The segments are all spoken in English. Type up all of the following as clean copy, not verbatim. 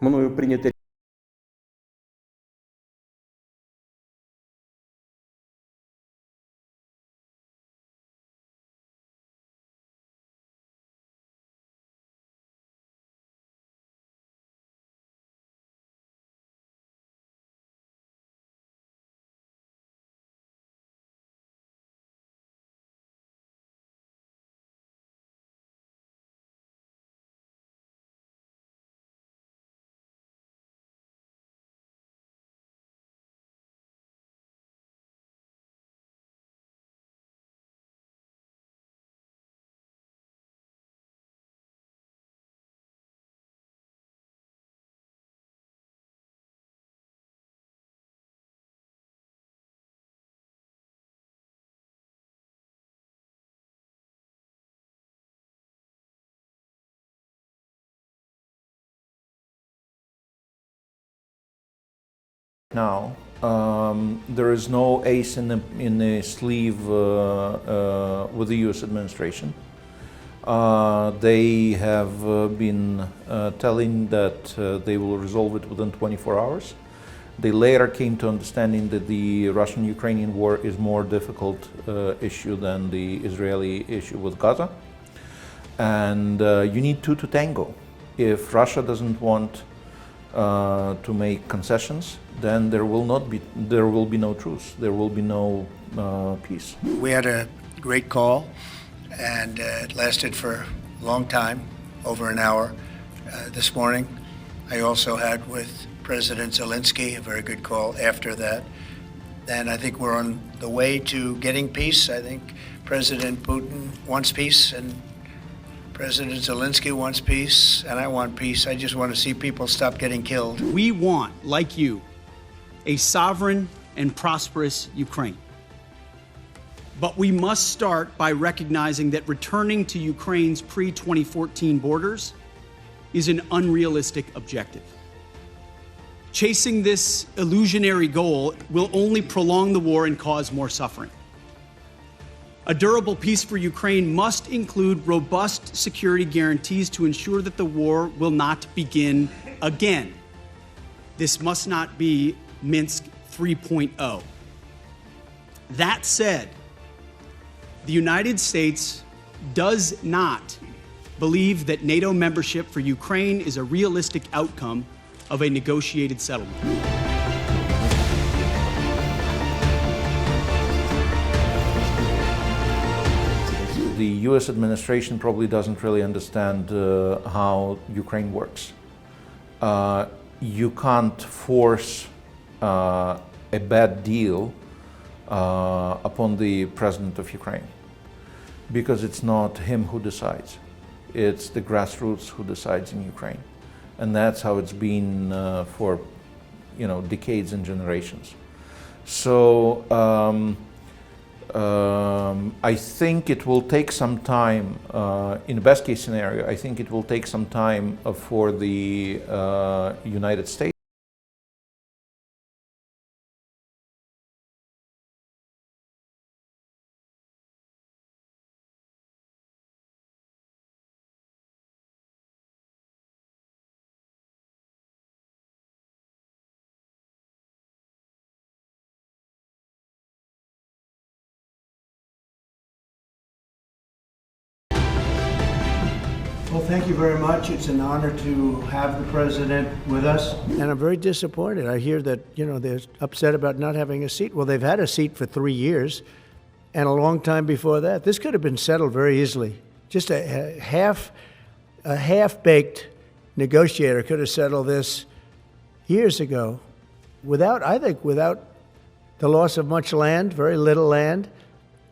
мною прийняте Now, there is no ace in the sleeve with the U.S. administration. They have been telling that they will resolve it within 24 hours. They later came to understanding that the Russian-Ukrainian war is more difficult issue than the Israeli issue with Gaza. And you need two to tango. If Russia doesn't want to make concessions, then there will be no truce. There will be no peace. We had a great call, and it lasted for a long time, over an hour. This morning, I also had with President Zelenskiy a very good call after that, and I think we're on the way to getting peace. I think President Putin wants peace, and President Zelenskiy wants peace, and I want peace. I just want to see people stop getting killed. We want, like you, a sovereign and prosperous Ukraine. But we must start by recognizing that returning to Ukraine's pre-2014 borders is an unrealistic objective. Chasing this illusionary goal will only prolong the war and cause more suffering. A durable peace for Ukraine must include robust security guarantees to ensure that the war will not begin again. This must not be Minsk 3.0. That said, the United States does not believe that NATO membership for Ukraine is a realistic outcome of a negotiated settlement. The U.S. administration probably doesn't really understand how Ukraine works. You can't force a bad deal upon the president of Ukraine, because it's not him who decides. It's the grassroots who decides in Ukraine. And that's how it's been for decades and generations. So I think it will take some time, in the best case scenario, I think it will take some time for the United States Well, thank you very much. It's an honor to have the president with us. And I'm very disappointed. I hear that, they're upset about not having a seat. Well, they've had a seat for 3 years and a long time before that. This could have been settled very easily. Just a half-baked negotiator could have settled this years ago without the loss of much land, very little land,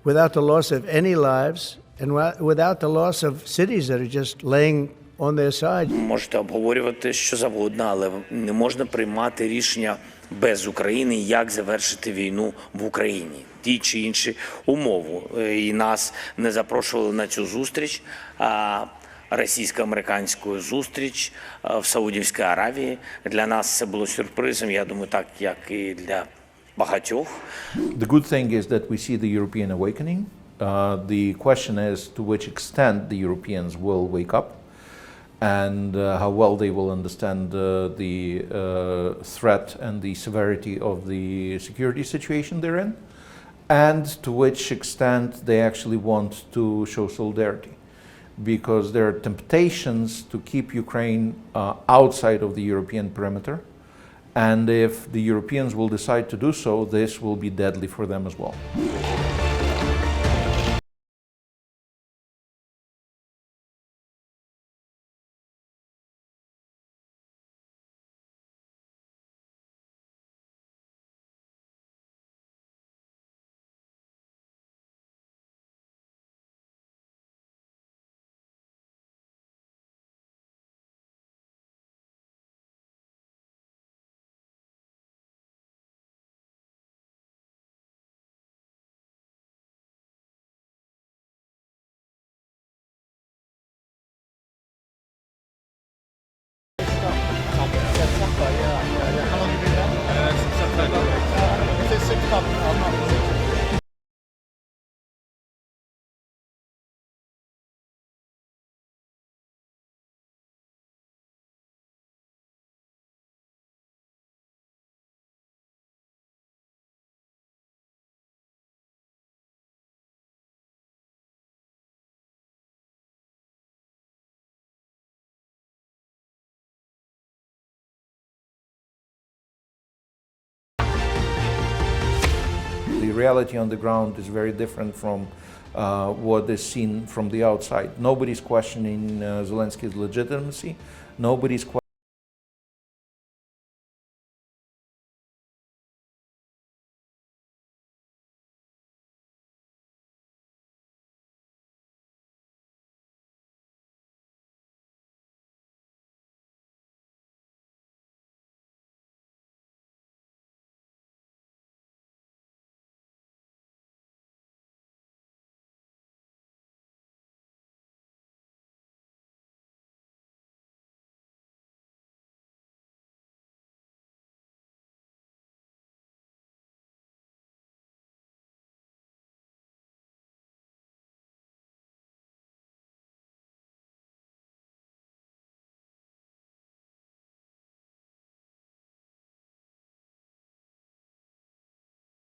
without the loss of any lives, and without the loss of cities that are just laying on their side. Можете обговорювати що завгодно, але не можна приймати рішення без України, як завершити війну в Україні. Ті чи інші умови. І нас не запрошували на цю зустріч, російсько-американську зустріч в Саудівській Аравії. Для нас це було сюрпризом, я думаю, так, як і для багатьох. The good thing is that we see the European awakening. The question is to which extent the Europeans will wake up. and how well they will understand the threat and the severity of the security situation they're in, and to which extent they actually want to show solidarity. Because there are temptations to keep Ukraine outside of the European perimeter, and if the Europeans will decide to do so, this will be deadly for them as well. The reality on the ground is very different from what is seen from the outside. Nobody's questioning Zelenskyy's legitimacy. Nobody's questioning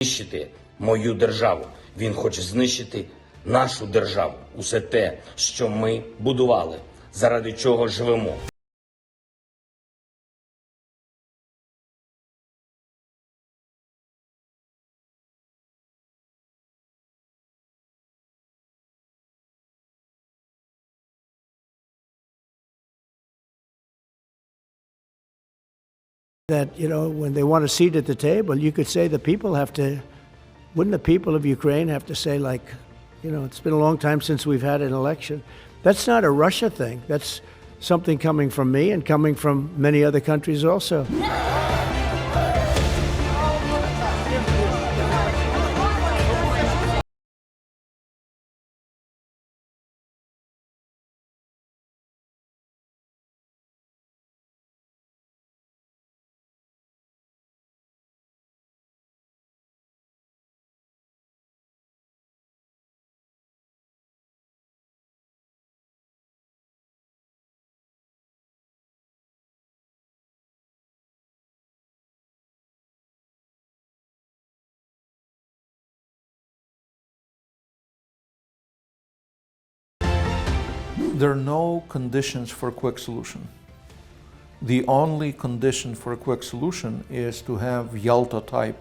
знищити мою державу. Він хоче знищити нашу державу. Усе те, що ми будували, заради чого живемо. That, when they want a seat at the table, you could say the people have to, wouldn't the people of Ukraine have to say, like, it's been a long time since we've had an election. That's not a Russia thing. That's something coming from me and coming from many other countries also. There are no conditions for a quick solution. The only condition for a quick solution is to have Yalta-type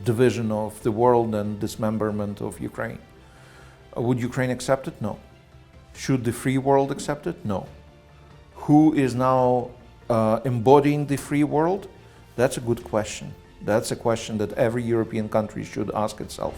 division of the world and dismemberment of Ukraine. Would Ukraine accept it? No. Should the free world accept it? No. Who is now embodying the free world? That's a good question. That's a question that every European country should ask itself.